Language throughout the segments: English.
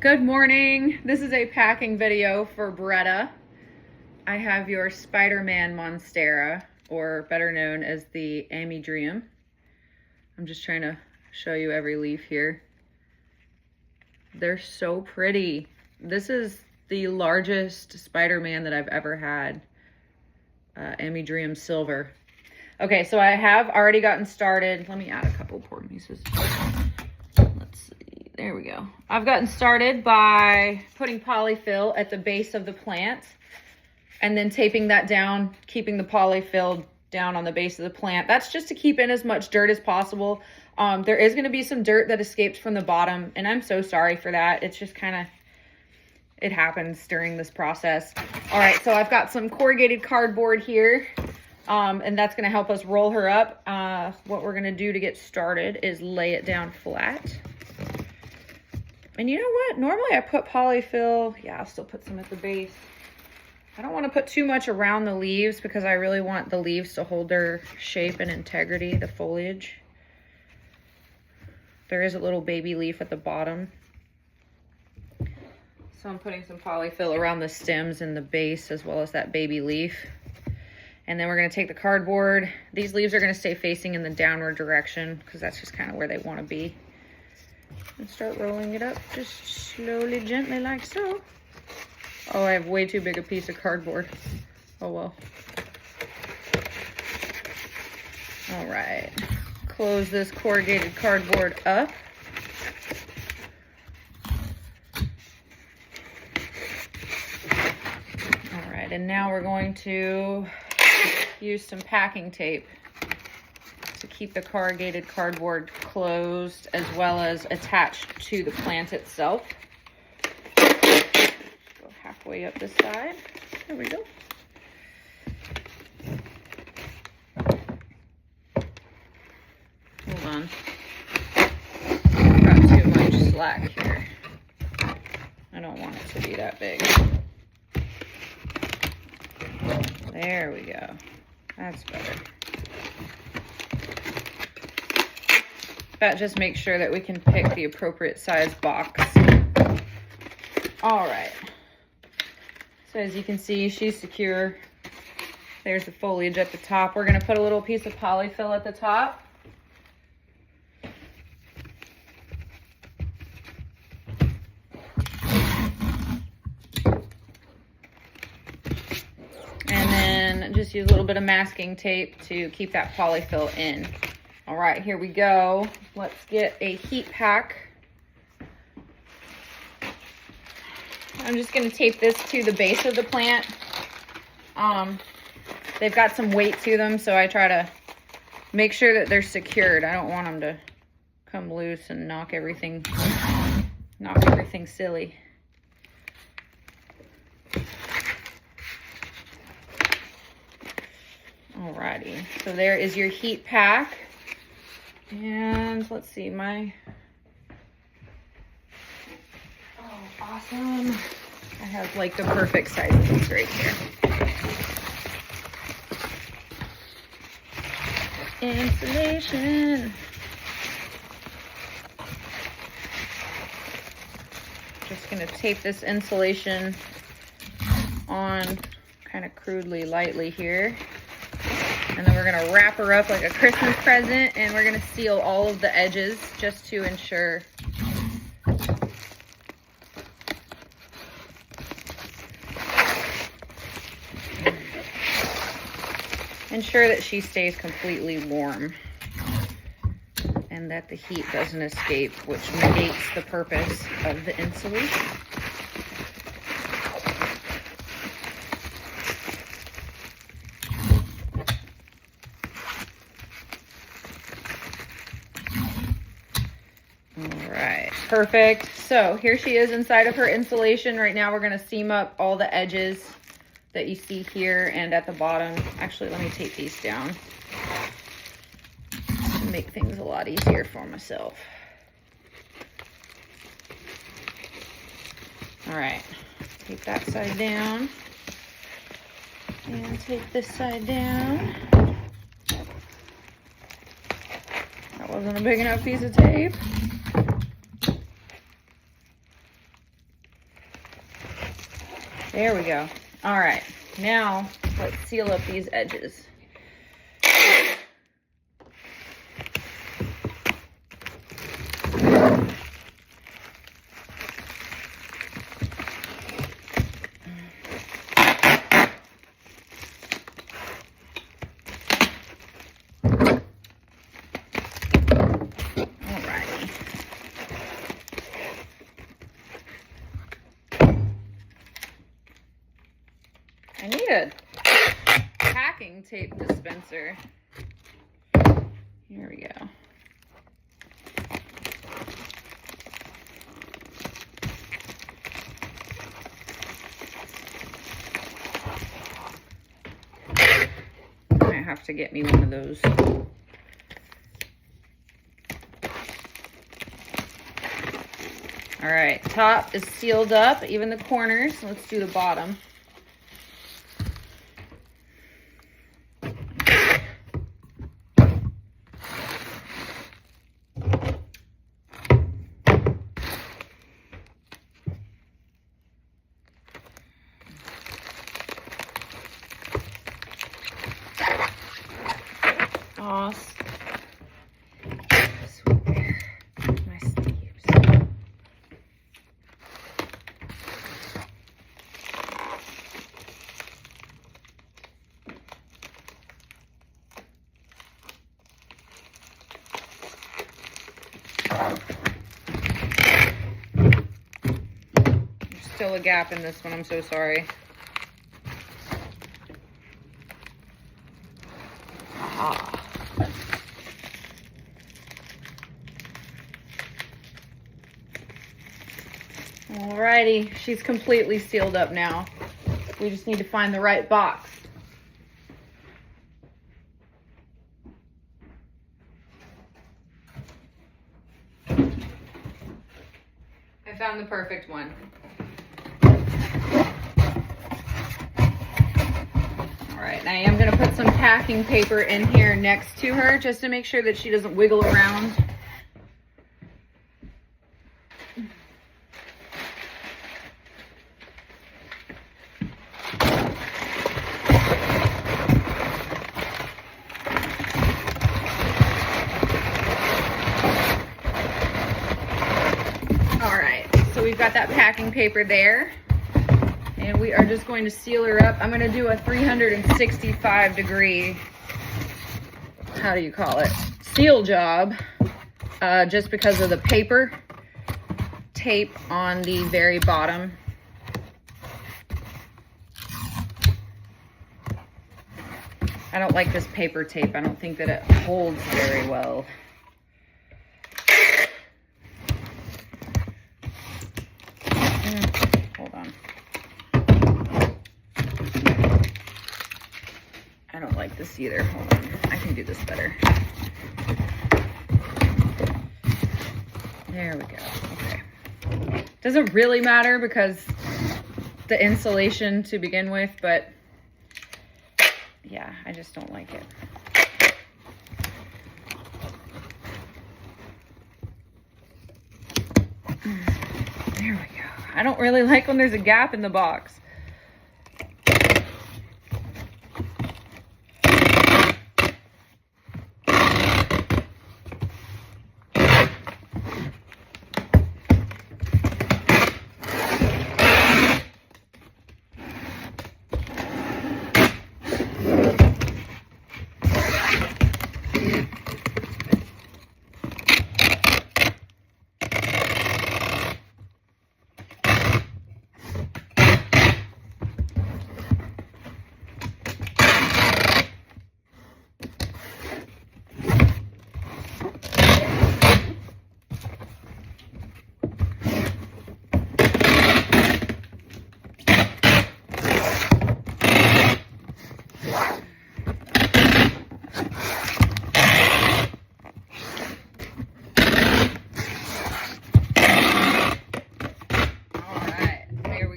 Good morning. This is a packing video for Britta. I have your Spider-Man Monstera, or better known as the Amidrium. I'm just trying to show you every leaf here. They're so pretty. This is the largest Spider-Man that I've ever had. Amidrium Silver. Okay, so I have already gotten started. Let me add a couple pour pieces. Let's see. There we go. I've gotten started by putting polyfill at the base of the plant and then taping that down, keeping the polyfill down on the base of the plant. That's just to keep in as much dirt as possible. There is going to be some dirt that escapes from the bottom, and I'm so sorry for that. It's just kind of, it happens during this process. All right, so I've got some corrugated cardboard here, and that's going to help us roll her up. What we're going to do to get started is lay it down flat. And you know what? Normally I put polyfill. Yeah, I'll still put some at the base. I don't want to put too much around the leaves because I really want the leaves to hold their shape and integrity, the foliage. There is a little baby leaf at the bottom. So I'm putting some polyfill around the stems and the base as well as that baby leaf. And then we're going to take the cardboard. These leaves are going to stay facing in the downward direction because that's just kind of where they want to be. And start rolling it up just slowly, gently like so. Oh, I have way too big a piece of cardboard. Oh well. All right. Close this corrugated cardboard up. All right, and now we're going to use some packing tape to keep the corrugated cardboard closed as well as attached to the plant itself. Go halfway up this side. There we go. Hold on. I've got too much slack here. I don't want it to be that big. There we go. That's better. That just makes sure that we can pick the appropriate size box. All right. So as you can see, she's secure. There's the foliage at the top. We're going to put a little piece of polyfill at the top. And then just use a little bit of masking tape to keep that polyfill in. All right, here we go. Let's get a heat pack. I'm just gonna tape this to the base of the plant. They've got some weight to them, so I try to make sure that they're secured. I don't want them to come loose and knock everything silly. Alrighty, so there is your heat pack. And let's see, oh, awesome. I have like the perfect size of these right here. Insulation. Just gonna tape this insulation on kind of crudely, lightly here. And then we're gonna wrap her up like a Christmas present, and we're gonna seal all of the edges just to ensure that she stays completely warm and that the heat doesn't escape, which negates the purpose of the insulation. Perfect. So here she is inside of her insulation. Right now we're going to seam up all the edges that you see here and at the bottom. Actually, let me tape these down to make things a lot easier for myself. All right, tape that side down and tape this side down. That wasn't a big enough piece of tape. There we go. All right, now let's seal up these edges. I need a packing tape dispenser. Here we go. I have to get me one of those. All right, top is sealed up, even the corners. Let's do the bottom. Awesome. Sweet bear. My sleeves. There's still a gap in this one. I'm so sorry. Aha. Alrighty, she's completely sealed up now. We just need to find the right box. I found the perfect one. Alright, I am going to put some packing paper in here next to her just to make sure that she doesn't wiggle around. We've got that packing paper there, and we are just going to seal her up. I'm going to do a 365 degree, how do you call it, seal job, just because of the paper tape on the very bottom. I don't like this paper tape. I don't think that it holds very well. Hold on. I don't like this either. Hold on. I can do this better. There we go. Okay. Doesn't really matter because the insulation to begin with, but yeah, I just don't like it. There we go. I don't really like when there's a gap in the box.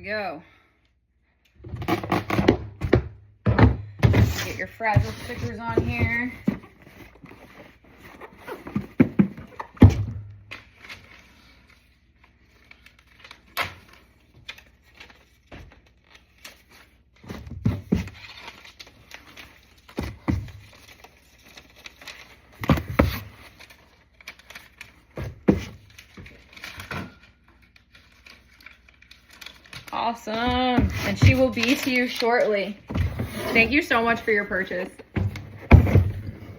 Go. Get your fragile stickers on here. Awesome. And she will be to you shortly. Thank you so much for your purchase.